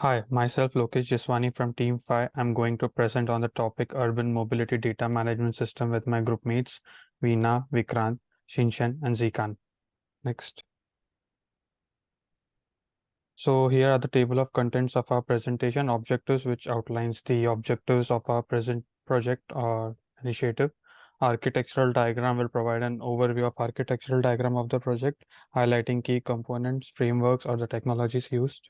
Hi, myself Lokesh Jiswani from Team 5. I'm going to present on the topic Urban Mobility Data Management System with my group mates Veena, Vikrant, Shinshan, and Zikan. Next. So here are the table of contents of our presentation, objectives, which outlines the objectives of our present project or initiative. Architectural diagram will provide an overview of architectural diagram of the project, highlighting key components, frameworks, or the technologies used.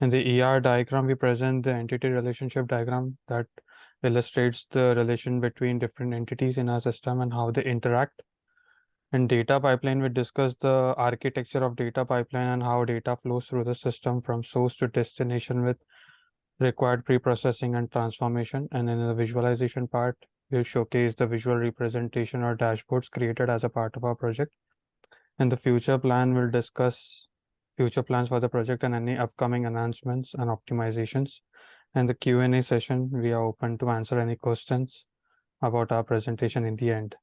In the ER diagram, we present the entity relationship diagram that illustrates the relation between different entities in our system and how they interact. In data pipeline, we discuss the architecture of data pipeline and how data flows through the system from source to destination with required pre-processing and transformation. And in the visualization part, we'll showcase the visual representation or dashboards created as a part of our project. In the future plan, we'll discuss future plans for the project and any upcoming enhancements and optimizations. In the Q&A session, we are open to answer any questions about our presentation in the end.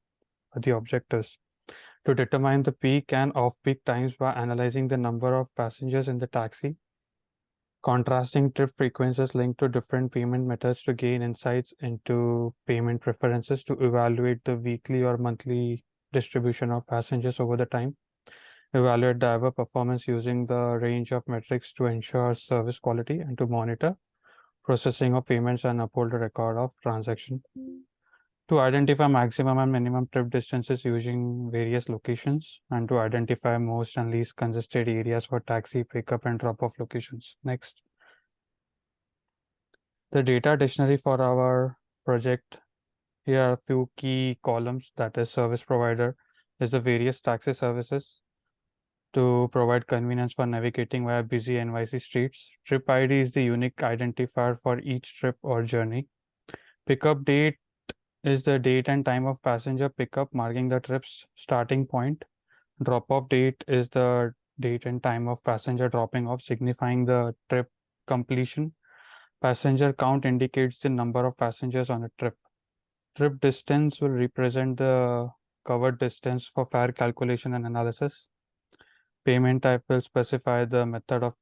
The objectives: to determine the peak and off-peak times by analyzing the number of passengers in the taxi, contrasting trip frequencies linked to different payment methods to gain insights into payment preferences, to evaluate the weekly or monthly distribution of passengers over the time, evaluate driver performance using the range of metrics to ensure service quality, and to monitor processing of payments and uphold a record of transaction, to identify maximum and minimum trip distances using various locations, and to identify most and least congested areas for taxi pickup and drop off locations. Next. The data dictionary for our project. Here are a few key columns, that is service provider is the various taxi services to provide convenience for navigating via busy NYC streets. Trip ID is the unique identifier for each trip or journey. Pickup date is the date and time of passenger pickup, marking the trip's starting point. Drop-off date is the date and time of passenger dropping off, signifying the trip completion. Passenger count indicates the number of passengers on a trip. Trip distance will represent the covered distance for fare calculation and analysis. Payment type will specify the method of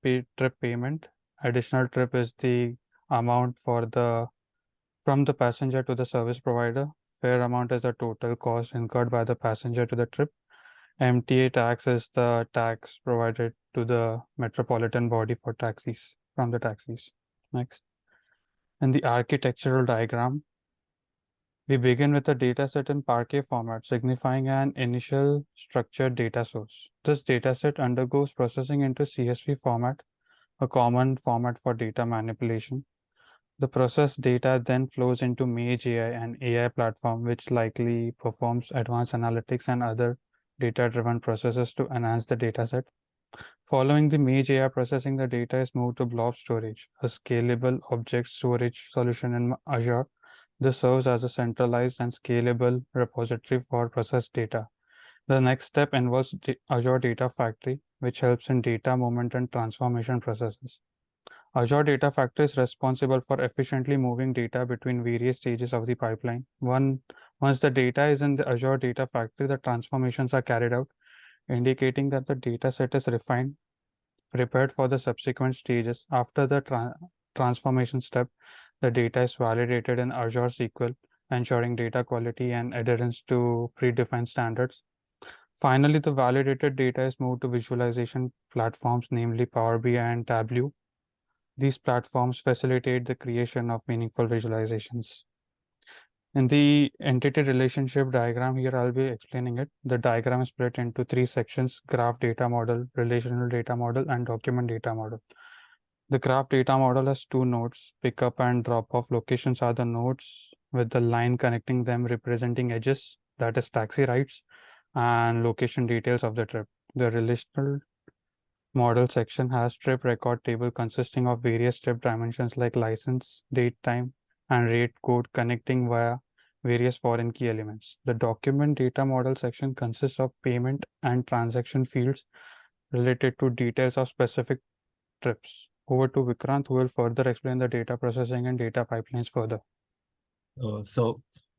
trip payment. Additional trip is the amount from the passenger to the service provider. Fare amount is the total cost incurred by the passenger to the trip. MTA tax is the tax provided to the metropolitan body for taxis from the taxis. Next. In the architectural diagram, we begin with a dataset in Parquet format, signifying an initial structured data source. This dataset undergoes processing into CSV format, a common format for data manipulation. The processed data then flows into Mage AI, an AI platform which likely performs advanced analytics and other data-driven processes to enhance the dataset. Following the Mage AI processing, the data is moved to blob storage, a scalable object storage solution in Azure. This serves as a centralized and scalable repository for processed data. The next step involves Azure Data Factory, which helps in data movement and transformation processes. Azure Data Factory is responsible for efficiently moving data between various stages of the pipeline. Once the data is in the Azure Data Factory, the transformations are carried out, indicating that the data set is refined, prepared for the subsequent stages. After the transformation step, the data is validated in Azure SQL, ensuring data quality and adherence to predefined standards. Finally, the validated data is moved to visualization platforms, namely Power BI and Tableau. These platforms facilitate the creation of meaningful visualizations. In the entity relationship diagram, here I'll be explaining it. The diagram is split into three sections: graph data model, relational data model, and document data model. The graph data model has two nodes. Pickup and drop-off locations are the nodes with the line connecting them representing edges, that is taxi rides, and location details of the trip. The relational model section has trip record table consisting of various trip dimensions like license, date, time, and rate code connecting via various foreign key elements. The document data model section consists of payment and transaction fields related to details of specific trips. Over to Vikrant, who will further explain the data processing and data pipelines further.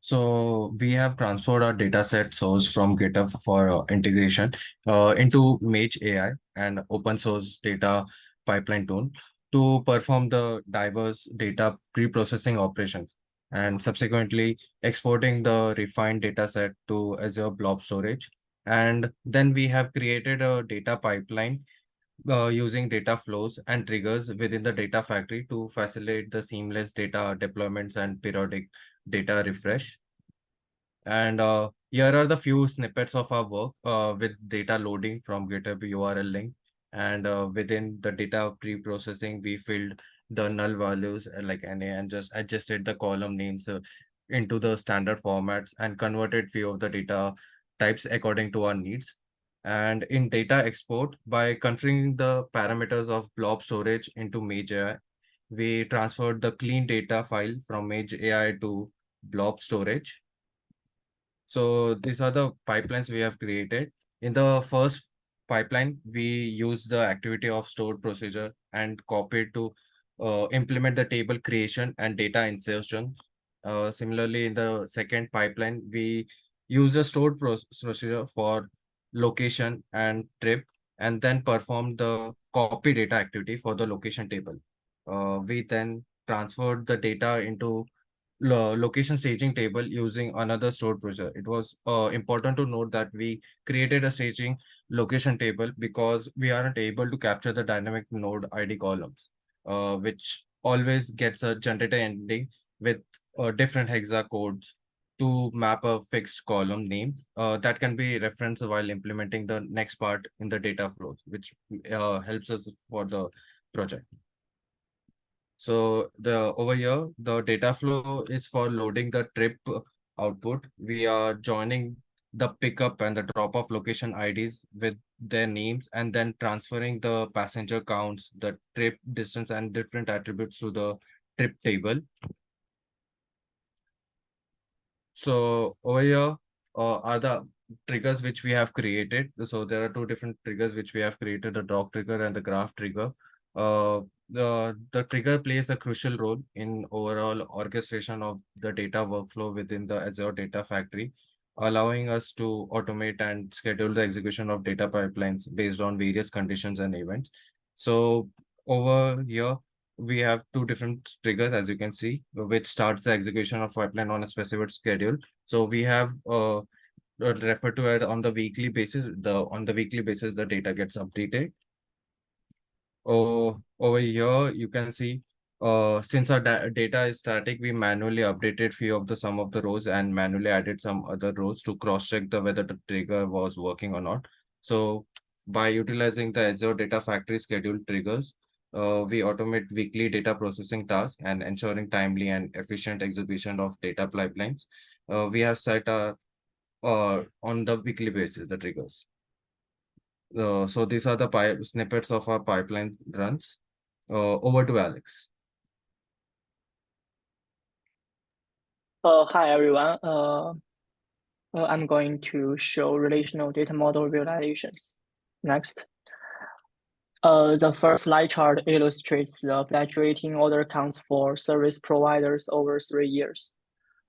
So we have transferred our data set source from GitHub for integration into Mage AI, an open source data pipeline tool. to perform the diverse data pre-processing operations and subsequently exporting the refined data set to Azure Blob Storage. And then we have created a data pipeline using data flows and triggers within the data factory to facilitate the seamless data deployments and periodic data refresh. And here are the few snippets of our work with data loading from GitHub URL link. And within the data pre-processing, we filled the null values like NA and just adjusted the column names into the standard formats and converted few of the data types according to our needs. And in data export, by configuring the parameters of blob storage into Mage AI, we transferred the clean data file from Mage AI to blob storage. So these are the pipelines we have created. In the first pipeline, we use the activity of stored procedure and copy it to implement the table creation and data insertion. Similarly, in the second pipeline, we use the stored procedure for location and trip, and then perform the copy data activity for the location table. We then transferred the data into location staging table using another stored procedure. It was important to note that we created a staging location table because we aren't able to capture the dynamic node ID columns, which always gets a generator ending with different hexa codes to map a fixed column name that can be referenced while implementing the next part in the data flow, which helps us for the project. So the over here, the data flow is for loading the trip output. We are joining the pickup and the drop off location IDs with their names and then transferring the passenger counts, the trip distance and different attributes to the trip table. So over here are the triggers which we have created. So there are two different triggers which we have created, the dog trigger and the graph trigger. The trigger plays a crucial role in overall orchestration of the data workflow within the Azure Data Factory, allowing us to automate and schedule the execution of data pipelines based on various conditions and events. So over here, we have two different triggers, as you can see, which starts the execution of pipeline on a specific schedule. So we have referred to it on the weekly basis. On the weekly basis, the data gets updated. Oh, over here, you can see, since our data is static, we manually updated few of the some of the rows and manually added some other rows to cross-check the whether the trigger was working or not. So by utilizing the Azure Data Factory schedule triggers, we automate weekly data processing tasks and ensuring timely and efficient execution of data pipelines. We have set on the weekly basis the triggers. So these are the snippets of our pipeline runs. Over to Alex. Hi everyone. I'm going to show relational data model visualizations. Next. The first line chart illustrates the fluctuating order counts for service providers over 3 years.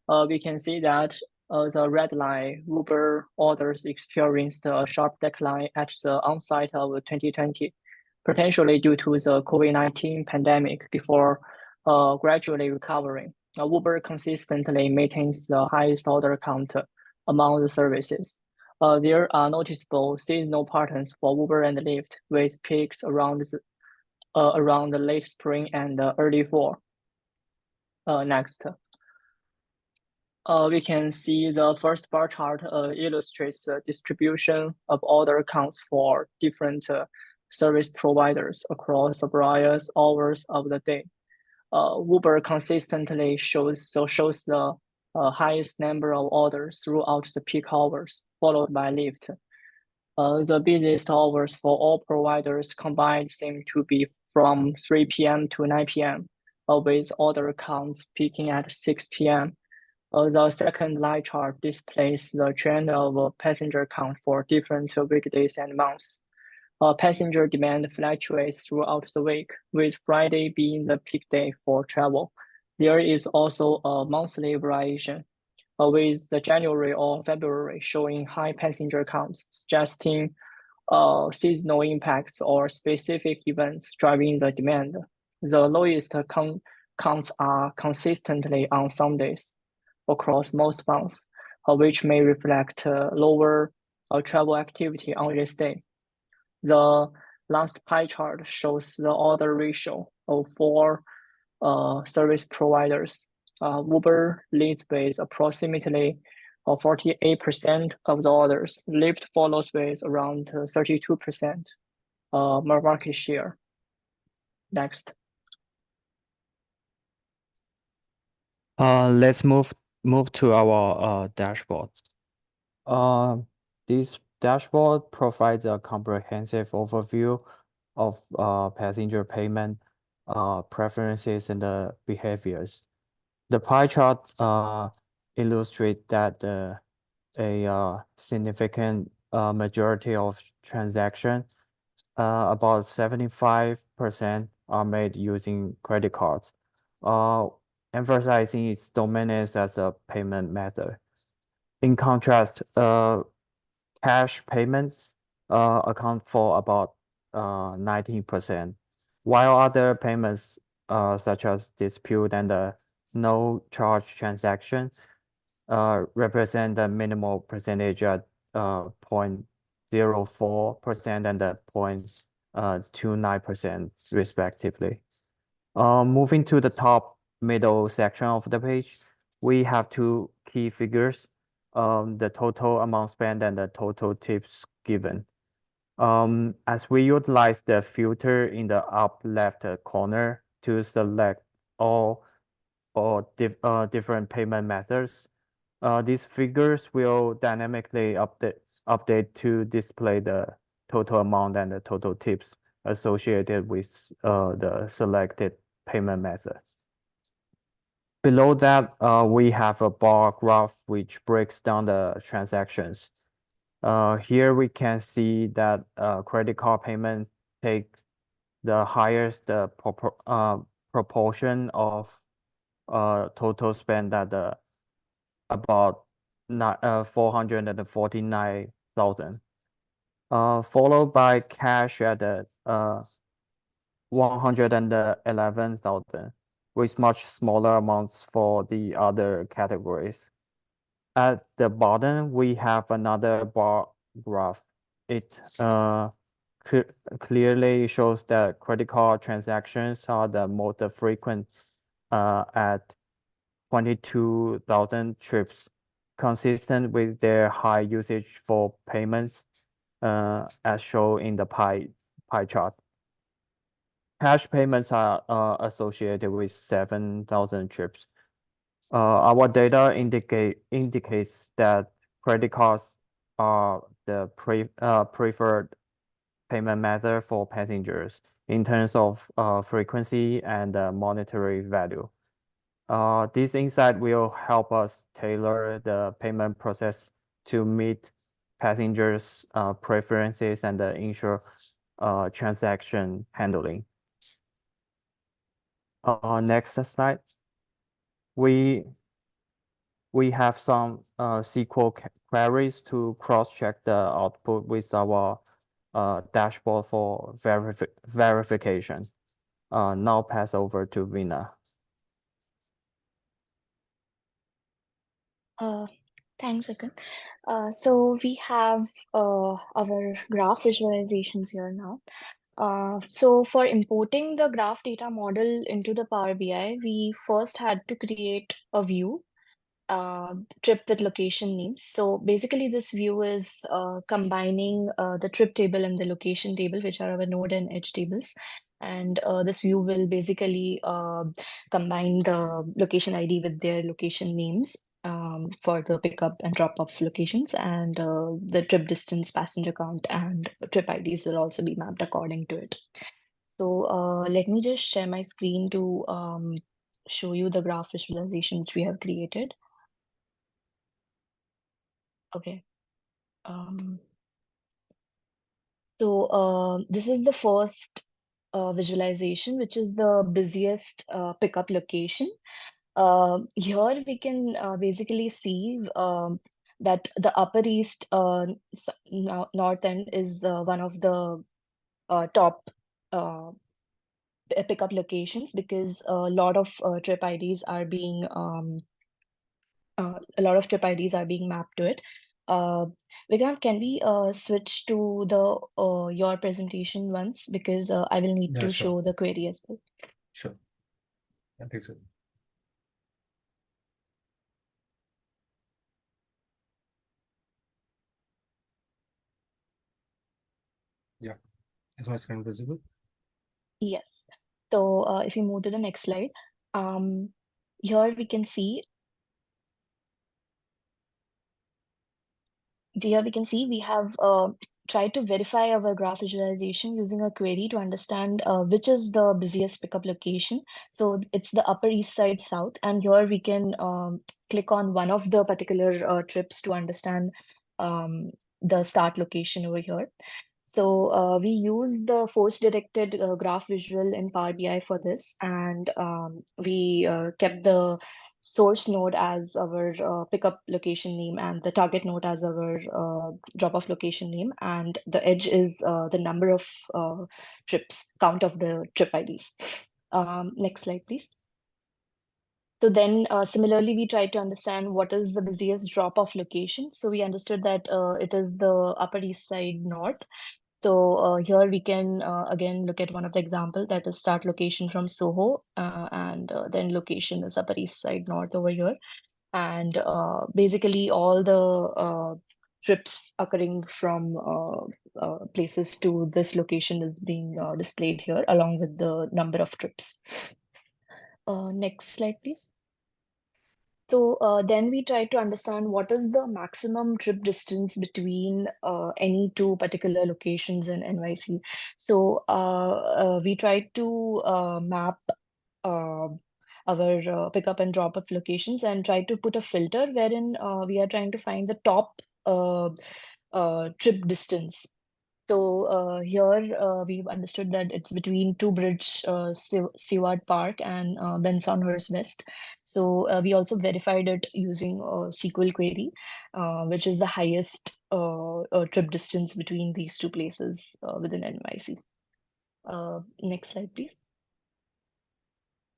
We can see that the red line, Uber orders experienced a sharp decline at the onset of 2020, potentially due to the COVID-19 pandemic before gradually recovering. Uber consistently maintains the highest order count among the services. There are noticeable seasonal patterns for Uber and Lyft, with peaks around the late spring and early fall. Next. We can see the first bar chart illustrates the distribution of order counts for different service providers across various hours of the day. Uber consistently shows the highest number of orders throughout the peak hours, followed by Lyft. The busiest hours for all providers combined seem to be from 3 p.m. to 9 p.m., with order counts peaking at 6 p.m. The second line chart displays the trend of passenger count for different weekdays and months. Passenger demand fluctuates throughout the week, with Friday being the peak day for travel. There is also a monthly variation, with the January or February showing high passenger counts, suggesting seasonal impacts or specific events driving the demand. The lowest counts are consistently on some days across most months, which may reflect lower travel activity on this day. The last pie chart shows the order ratio of four service providers. Uber leads with approximately 48% of the orders. Lyft follows with around 32% market share. Next. Let's move to our dashboard. This dashboard provides a comprehensive overview of passenger payment preferences and the behaviors. The pie chart illustrate that a significant majority of transactions, about 75%, are made using credit cards, emphasizing its dominance as a payment method. In contrast, cash payments account for about 19%, while other payments such as dispute and no charge transaction represent a minimal percentage at 0.04% and 0.29% respectively. Moving to the top middle section of the page, we have two key figures, the total amount spent and the total tips given. As we utilize the filter in the up left corner to select all different payment methods, these figures will dynamically update to display the total amount and the total tips associated with the selected payment method. Below that, we have a bar graph which breaks down the transactions. Here we can see that credit card payment takes the highest proportion of total spend at about 449,000, followed by cash at 111,000, with much smaller amounts for the other categories. At the bottom, we have another bar graph. It clearly shows that credit card transactions are the most frequent at 22,000 trips, consistent with their high usage for payments as shown in the pie chart. Cash payments are associated with 7,000 trips. Our data indicates that credit cards are the preferred payment method for passengers in terms of frequency and monetary value. This insight will help us tailor the payment process to meet passengers' preferences and ensure transaction handling. Next slide. We have some SQL queries to cross-check the output with our dashboard for verification. Now pass over to Vina. Thanks, Akan. So we have our graph visualizations here now. So for importing the graph data model into the Power BI, we first had to create a view, trip with location names. So basically this view is combining the trip table and the location table, which are our node and edge tables. And this view will basically combine the location ID with their location names for the pickup and drop off locations, and the trip distance, passenger count, and trip IDs will also be mapped according to it. So let me just share my screen to show you the graph visualization which we have created. Okay. So this is the first visualization, which is the busiest pickup location. Here we can basically see that the Upper East North End is one of the top pickup locations because a lot of trip IDs are being mapped to it. Vikrant, can we switch to the your presentation once because I will need Yeah, to sure. show the query as well. Sure. I think so. Yeah. Is my screen visible? Yes. So if you move to the next slide, here we can see we have tried to verify our graph visualization using a query to understand which is the busiest pickup location. So it's the Upper East Side South, and here we can click on one of the particular trips to understand the start location over here. So we use the force-directed graph visual in Power BI for this, and we kept the source node as our pickup location name and the target node as our drop-off location name, and the edge is the number of trips, count of the trip IDs. Next slide, please. So then similarly, we tried to understand what is the busiest drop-off location. So we understood that it is the Upper East Side North. So here we can again look at one of the example that is start location from Soho and then location is Upper East Side North over here. And basically all the trips occurring from places to this location is being displayed here along with the number of trips. Next slide, please. So then we try to understand what is the maximum trip distance between any two particular locations in NYC. So we try to map uh, our pickup and drop off locations and try to put a filter wherein we are trying to find the top trip distance. So here we've understood that it's between Two Bridge, Seward Park, and Bensonhurst West. So we also verified it using a SQL query, which is the highest trip distance between these two places within NYC. Next slide, please.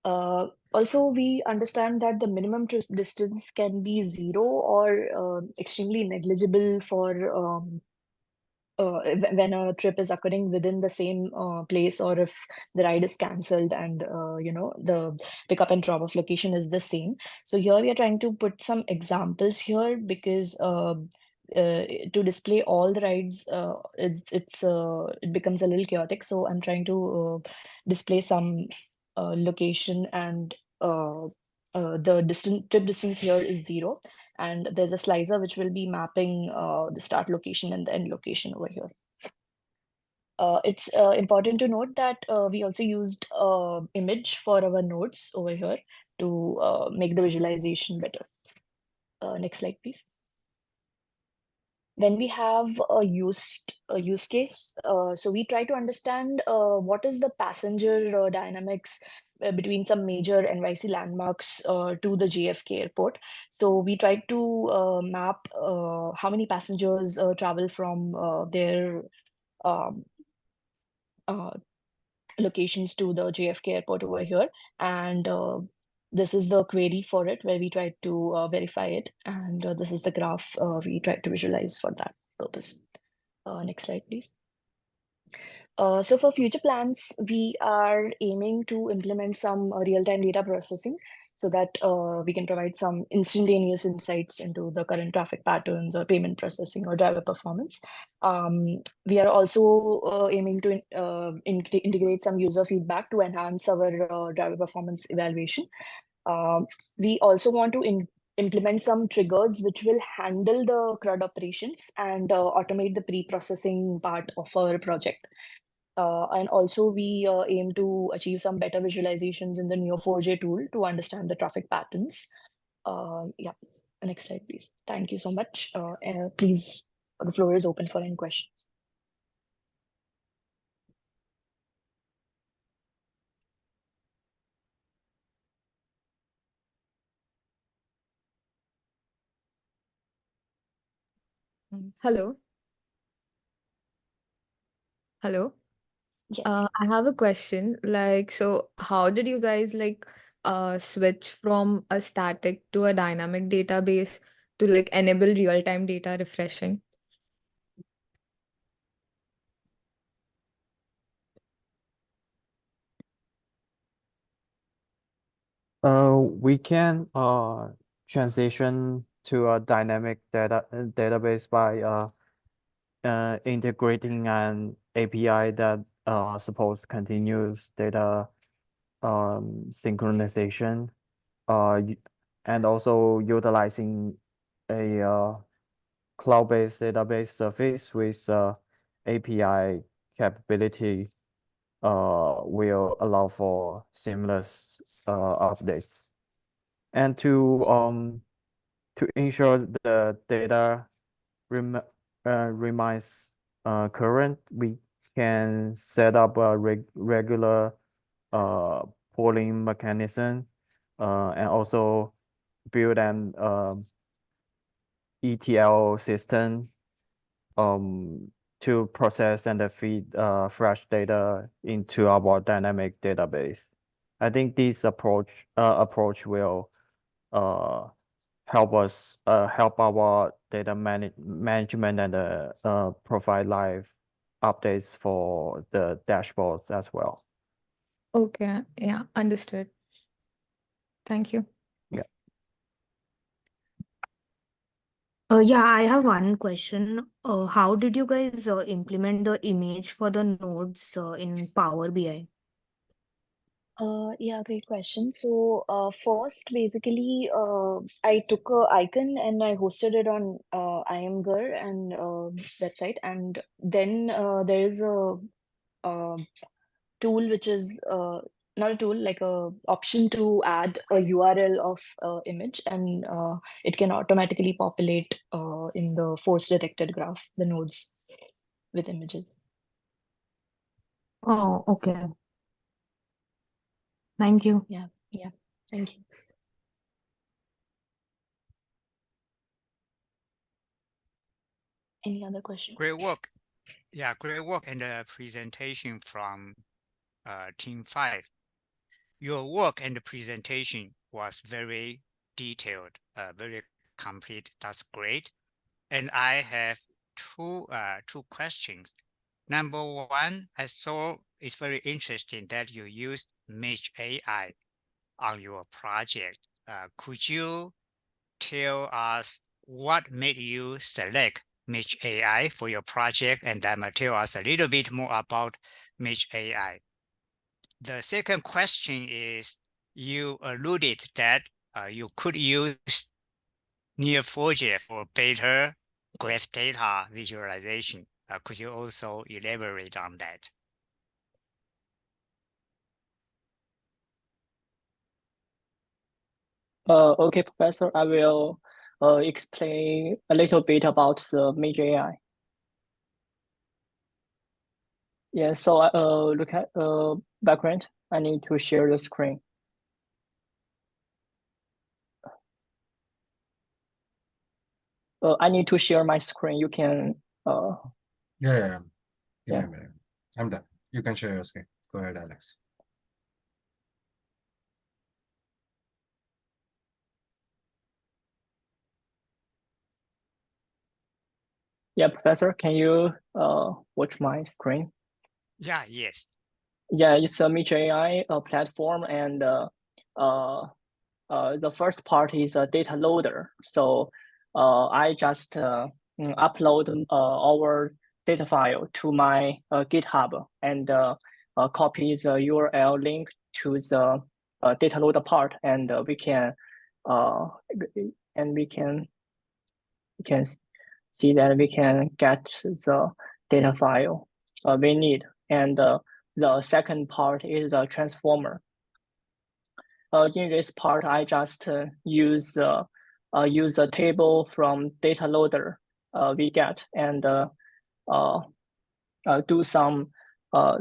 Also, we understand that the minimum trip distance can be 0 or extremely negligible for when a trip is occurring within the same place, or if the ride is cancelled and the pickup and drop off location is the same. So here we are trying to put some examples here because to display all the rides, it becomes a little chaotic. So I'm trying to display some location, and the trip distance here is 0, and there's a slicer which will be mapping the start location and the end location over here. It's important to note that we also used image for our nodes over here to make the visualization better. Next slide, please. Then we have a use case. So we try to understand what is the passenger dynamics between some major NYC landmarks to the JFK airport. So we try to map how many passengers travel from their um, uh, locations to the JFK airport over here. And this is the query for it where we try to verify it. And this is the graph we try to visualize for that purpose. Next slide, please. So for future plans, we are aiming to implement some real-time data processing so that we can provide some instantaneous insights into the current traffic patterns or payment processing or driver performance. We are also aiming to integrate some user feedback to enhance our driver performance evaluation. We also want to implement some triggers which will handle the CRUD operations and automate the pre-processing part of our project. And also we aim to achieve some better visualizations in the Neo4j tool to understand the traffic patterns. Yeah, next slide, please. Thank you so much. Please, the floor is open for any questions. Hello. Hello. Yes. I have a question. Like, so how did you guys like switch from a static to a dynamic database to like enable real-time data refreshing? We can transition to a dynamic database by integrating an API that supports continuous data synchronization, and also utilizing a cloud-based database service with API capability will allow for seamless updates. And to ensure the data remains current, we can set up a regular polling mechanism and also build an ETL system to process and feed fresh data into our dynamic database. I think this approach will help us help our data management and provide live updates for the dashboards as well. Okay, yeah, understood. Thank you. Yeah, I have one question. How did you guys implement the image for the nodes in Power BI? Yeah, great question. So, first, basically, I took a icon and I hosted it on IamGur and website, and then there is a tool which is not a tool, like a option to add a URL of image, and it can automatically populate in the force detected graph the nodes with images. Oh, okay. Thank you. Yeah, thank you. Any other questions? Great work. Yeah, great work and the presentation from Team 5. Your work and the presentation was very detailed, very complete. That's great. And I have two questions. Number one, I saw it's very interesting that you used Mesh AI on your project. Could you tell us what made you select Mesh AI for your project, and then tell us a little bit more about Mesh AI? The second question is, you alluded that you could use Neo4j for better graph data visualization. Could you also elaborate on that? Okay, Professor, I will explain a little bit about the Mesh AI. Yeah, so look at background. I need to share the screen. I need to share my screen. You can. Yeah. Give me Yeah. a minute. I'm done. You can share your screen. Go ahead, Alex. Yeah, Professor, can you watch my screen? Yeah, yes. Yeah, it's a Mesh AI platform, and the first part is a data loader. So I just upload our data file to my GitHub and copy the URL link to the data loader part, and we can see that we can get the data file we need. And the second part is the transformer. In this part, I just use a table from data loader we get, and do some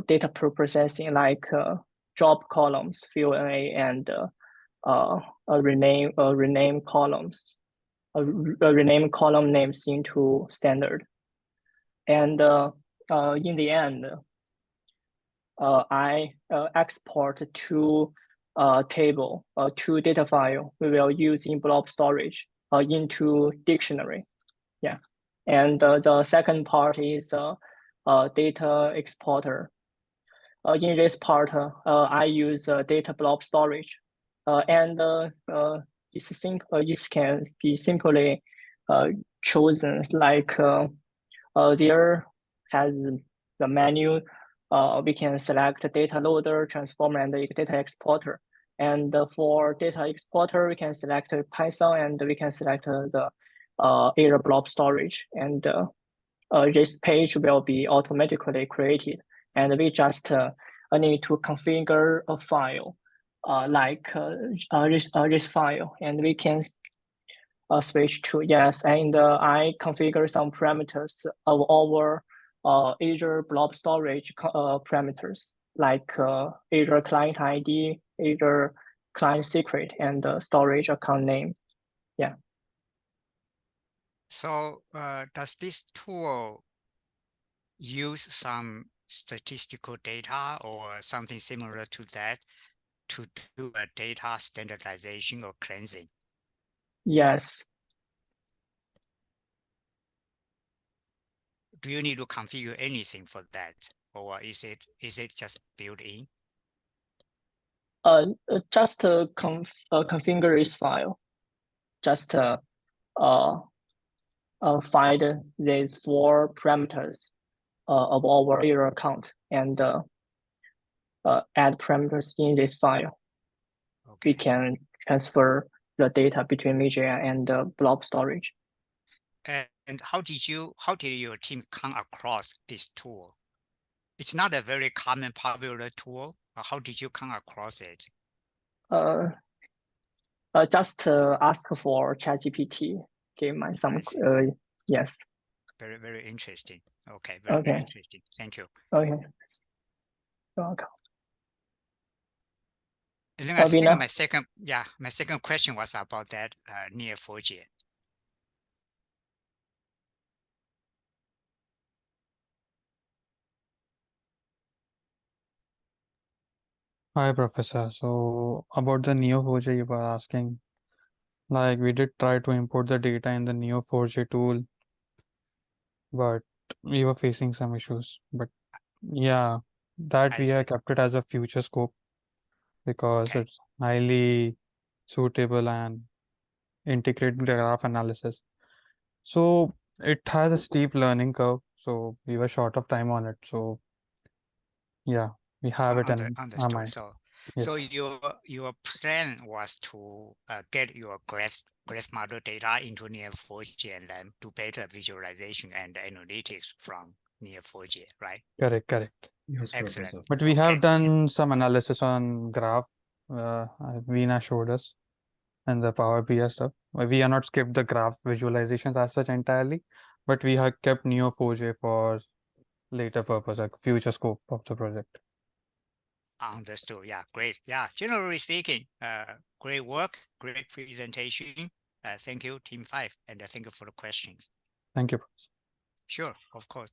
data processing, like job columns, fill NA, and rename columns, rename column names into standard. And in the end, I export two table, two data file we will use in blob storage into dictionary. Yeah. And the second part is data exporter. In this part, I use data blob storage, and it's simple. It can be simply chosen like there has the menu. We can select data loader, transformer, and the data exporter. And for data exporter, we can select Python, and we can select the Azure blob storage. And this page will be automatically created. And we just need to configure a file like this file, and we can switch to yes. And I configure some parameters of our Azure blob storage parameters like Azure client ID, Azure client secret, and storage account name. Yeah. So does this tool use some statistical data or something similar to that to do a data standardization or cleansing? Yes. Do you need to configure anything for that, or is it just built in? Just configure this file. Just find these four parameters of our Azure account and add parameters in this file. Okay. We can transfer the data between Media and blob storage. And how did your team come across this tool? It's not a very common popular tool. How did you come across it? Just ask for ChatGPT. Give my some yes. Very, very interesting. Okay, very, very interesting. Thank you. Okay. Welcome. And then I think Vina? my second question was about that Neo4j. Hi, Professor. So about the Neo4j you were asking, like we did try to import the data in the Neo4j tool, but we were facing some issues. But yeah, that I we see. have kept it as a future scope because Okay. it's highly suitable and integrated graph analysis. So it has a steep learning curve, so we were short of time on it. So yeah, we have it in our Understood. mind. So Yes, your plan was to get your graph model data into Neo4j and then do better visualization and analytics from Neo4j, right? correct. Yes, Excellent. Professor. But we Okay. have done some analysis on graph. Veena showed us and the Power BI stuff. We are not skipped the graph visualizations as such entirely, but we have kept Neo4j for later purpose, like future scope of the project. Understood. Yeah, great. Yeah, generally speaking, great work, great presentation. Thank you, Team 5, and thank you for the questions. Thank you. Sure, of course.